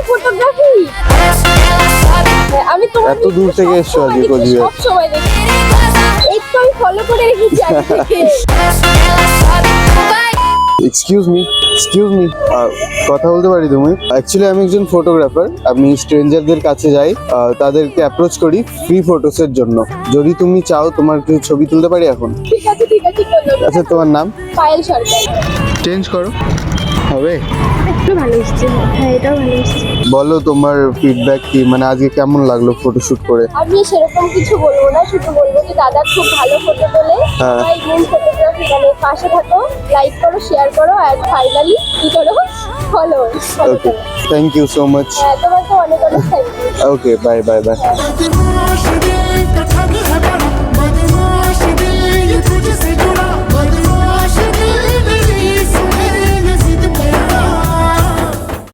Photography. আমি তোমার এত দূর থেকে এসছো আজকে কোচবিহার? সব সময় দেখি, এই তো আমি ফলো করে রেখেছি আগে থেকে। এক্সকিউজ মি, কথা বলতে পারি তুমি? অ্যাকচুয়ালি আমি একজন ফটোগ্রাফার। আমি স্ট্রেঞ্জারদের কাছে যাই, তাদেরকে অ্যাপ্রোচ করি ফ্রি ফটোসের জন্য। যদি তুমি চাও তোমার কিছু ছবি তুলতে পারি এখন। ঠিক আছে বলো। আচ্ছা, তোমার নাম? পায়েল সরকার। চেঞ্জ করো, হবে? একটু ভালো এসছে, হ্যাঁ এটাও ভালো এসছে। বলো তোমার ফিডব্যাক কি, মানে আজকে কেমন লাগলো ফটোশুট করে? আমি সেরকম কিছু বলবো না, শুধু বলবো যে দাদা খুব ভালো ফটো তোলে। হ্যাঁ। সবাই মেন ফটোগ্রাফি মানে পাশে থাকো, লাইক করো, শেয়ার করো, আর ফাইনালি কি করো, follow okay, thank you so much. হ্যাঁ, তোমাকে অনেক অনেক thank you. Okay, bye bye by.